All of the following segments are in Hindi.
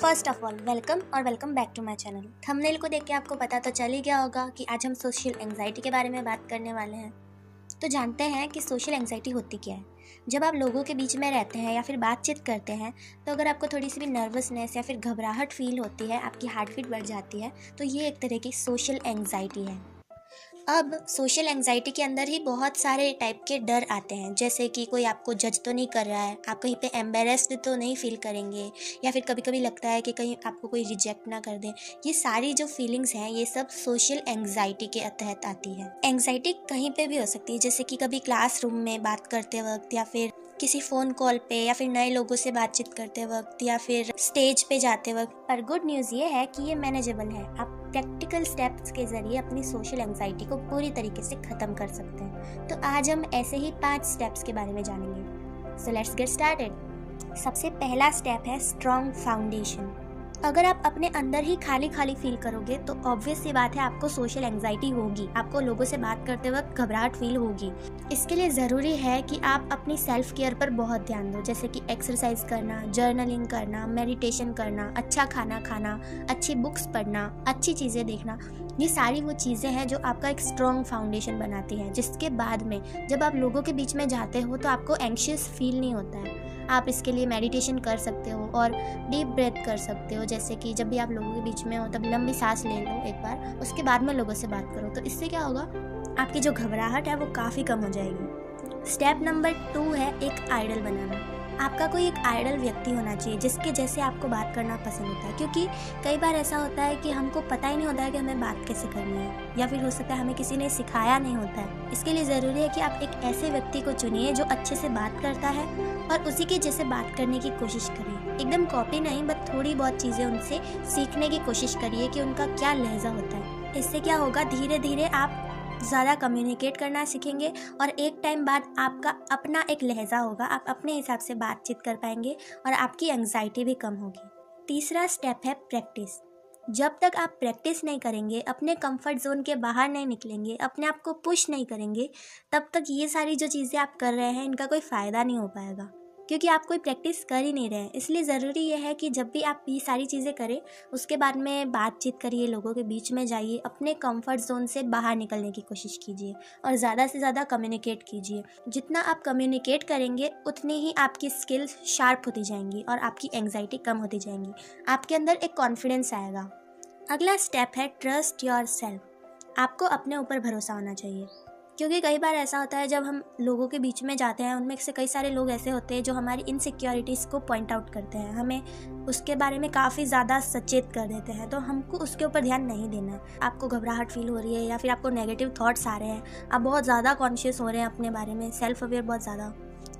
First of all welcome back to my channel. Thumbnail को देख के आपको पता तो चल ही गया होगा कि आज हम सोशल एंग्जाइटी के बारे में बात करने वाले हैं। तो जानते हैं कि सोशल एंग्जाइटी होती क्या है। जब आप लोगों के बीच में रहते हैं या फिर बातचीत करते हैं तो अगर आपको थोड़ी सी भी नर्वसनेस या फिर घबराहट फील होती है, आपकी हार्ट बीट बढ़ जाती है, तो ये एक तरह की सोशल एंग्जाइटी है। अब सोशल एंग्जाइटी के अंदर ही बहुत सारे टाइप के डर आते हैं, जैसे कि कोई आपको जज तो नहीं कर रहा है, आप कहीं पे एम्बेरेस्ड तो नहीं फील करेंगे, या फिर कभी कभी लगता है कि कहीं आपको कोई रिजेक्ट ना कर दे। ये सारी जो फीलिंग्स हैं ये सब सोशल एंग्जाइटी के तहत आती है। एंग्जाइटी कहीं पे भी हो सकती है, जैसे कि कभी क्लासरूम में बात करते वक्त, या फिर किसी फ़ोन कॉल पे, या फिर नए लोगों से बातचीत करते वक्त, या फिर स्टेज पे जाते वक्त। पर गुड न्यूज़ ये है कि ये मैनेजेबल है। आप प्रैक्टिकल स्टेप्स के ज़रिए अपनी सोशल एंग्जाइटी को पूरी तरीके से ख़त्म कर सकते हैं। तो आज हम ऐसे ही 5 स्टेप्स के बारे में जानेंगे। So let's get started. सबसे पहला स्टेप है स्ट्रॉन्ग फाउंडेशन। अगर आप अपने अंदर ही खाली खाली फील करोगे तो ऑब्वियस सी बात है आपको सोशल एंग्जाइटी होगी, आपको लोगों से बात करते वक्त घबराहट फील होगी। इसके लिए ज़रूरी है कि आप अपनी सेल्फ केयर पर बहुत ध्यान दो, जैसे कि एक्सरसाइज करना, जर्नलिंग करना, मेडिटेशन करना, अच्छा खाना खाना, अच्छी बुक्स पढ़ना, अच्छी चीज़ें देखना। ये सारी वो चीज़ें हैं जो आपका एक स्ट्रॉन्ग फाउंडेशन बनाती हैं, जिसके बाद में जब आप लोगों के बीच में जाते हो तो आपको एंग्शियस फील नहीं होता है। आप इसके लिए मेडिटेशन कर सकते हो और डीप ब्रेथ कर सकते हो, जैसे कि जब भी आप लोगों के बीच में हो तब लंबी सांस ले लो एक बार, उसके बाद में लोगों से बात करो। तो इससे क्या होगा, आपकी जो घबराहट है वो काफ़ी कम हो जाएगी। स्टेप नंबर 2 है एक आइडल बनाना। आपका कोई एक आइडल व्यक्ति होना चाहिए जिसके जैसे आपको बात करना पसंद होता है, क्योंकि कई बार ऐसा होता है कि हमको पता ही नहीं होता है कि हमें बात कैसे करनी है, या फिर हो सकता है हमें किसी ने सिखाया नहीं होता है। इसके लिए ज़रूरी है कि आप एक ऐसे व्यक्ति को चुनिए जो अच्छे से बात करता है और उसी के जैसे बात करने की कोशिश करिए। एकदम कॉपी नहीं, बट थोड़ी बहुत चीज़ें उनसे सीखने की कोशिश करिए कि उनका क्या लहजा होता है। इससे क्या होगा, धीरे धीरे आप ज़्यादा कम्युनिकेट करना सीखेंगे और एक टाइम बाद आपका अपना एक लहजा होगा, आप अपने हिसाब से बातचीत कर पाएंगे और आपकी एंग्जाइटी भी कम होगी। तीसरा स्टेप है प्रैक्टिस। जब तक आप प्रैक्टिस नहीं करेंगे, अपने कंफर्ट जोन के बाहर नहीं निकलेंगे, अपने आप को पुश नहीं करेंगे, तब तक ये सारी जो चीज़ें आप कर रहे हैं इनका कोई फ़ायदा नहीं हो पाएगा, क्योंकि आप कोई प्रैक्टिस कर ही नहीं रहे हैं। इसलिए ज़रूरी यह है कि जब भी आप ये सारी चीज़ें करें उसके बाद में बातचीत करिए, लोगों के बीच में जाइए, अपने कंफर्ट जोन से बाहर निकलने की कोशिश कीजिए और ज़्यादा से ज़्यादा कम्युनिकेट कीजिए। जितना आप कम्युनिकेट करेंगे उतनी ही आपकी स्किल्स शार्प होती जाएंगी और आपकी एंग्जाइटी कम होती जाएंगी, आपके अंदर एक कॉन्फिडेंस आएगा। अगला स्टेप है ट्रस्ट योर सेल्फ। आपको अपने ऊपर भरोसा होना चाहिए, क्योंकि कई बार ऐसा होता है जब हम लोगों के बीच में जाते हैं, उनमें से कई सारे लोग ऐसे होते हैं जो हमारी इनसिक्योरिटीज़ को पॉइंट आउट करते हैं, हमें उसके बारे में काफ़ी ज़्यादा सचेत कर देते हैं। तो हमको उसके ऊपर ध्यान नहीं देना है। आपको घबराहट फील हो रही है या फिर आपको नेगेटिव थॉट्स आ रहे हैं, आप बहुत ज़्यादा कॉन्शियस हो रहे हैं अपने बारे में, सेल्फ अवेयर बहुत ज़्यादा,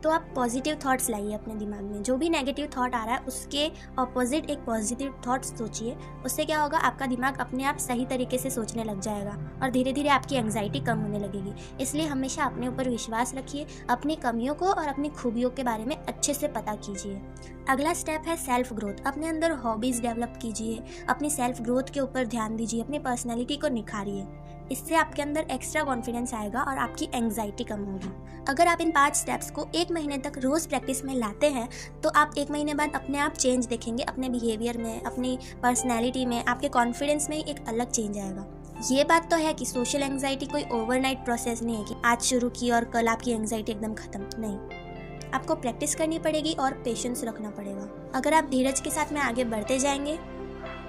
तो आप पॉजिटिव थॉट्स लाइए अपने दिमाग में। जो भी नेगेटिव थॉट आ रहा है उसके ऑपोजिट एक पॉजिटिव थॉट सोचिए। उससे क्या होगा, आपका दिमाग अपने आप सही तरीके से सोचने लग जाएगा और धीरे धीरे आपकी एंग्जाइटी कम होने लगेगी। इसलिए हमेशा अपने ऊपर विश्वास रखिए, अपनी कमियों को और अपनी खूबियों के बारे में अच्छे से पता कीजिए। अगला स्टेप है सेल्फ ग्रोथ। अपने अंदर हॉबीज़ डेवलप कीजिए, अपनी सेल्फ ग्रोथ के ऊपर ध्यान दीजिए, अपनी पर्सनैलिटी को निखारिए। इससे आपके अंदर एक्स्ट्रा कॉन्फिडेंस आएगा और आपकी एंग्जाइटी कम होगी। अगर आप इन 5 स्टेप्स को 1 महीने तक रोज़ प्रैक्टिस में लाते हैं तो आप 1 महीने बाद अपने आप चेंज देखेंगे, अपने बिहेवियर में, अपनी पर्सनैलिटी में, आपके कॉन्फिडेंस में एक अलग चेंज आएगा। ये बात तो है कि सोशल एंग्जाइटी कोई ओवरनाइट प्रोसेस नहीं है कि आज शुरू की और कल आपकी एंग्जाइटी एकदम ख़त्म। नहीं, आपको प्रैक्टिस करनी पड़ेगी और पेशेंस रखना पड़ेगा। अगर आप धीरज के साथ में आगे बढ़ते जाएंगे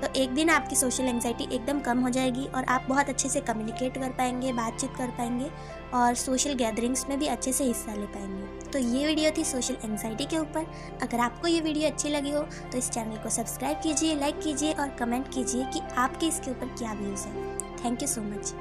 तो एक दिन आपकी सोशल एंग्जाइटी एकदम कम हो जाएगी और आप बहुत अच्छे से कम्युनिकेट कर पाएंगे, बातचीत कर पाएंगे और सोशल गैदरिंग्स में भी अच्छे से हिस्सा ले पाएंगे। तो ये वीडियो थी सोशल एंग्जाइटी के ऊपर। अगर आपको ये वीडियो अच्छी लगी हो तो इस चैनल को सब्सक्राइब कीजिए, लाइक कीजिए और कमेंट कीजिए कि आपके इसके ऊपर क्या व्यूज़ हैं। Thank you so much.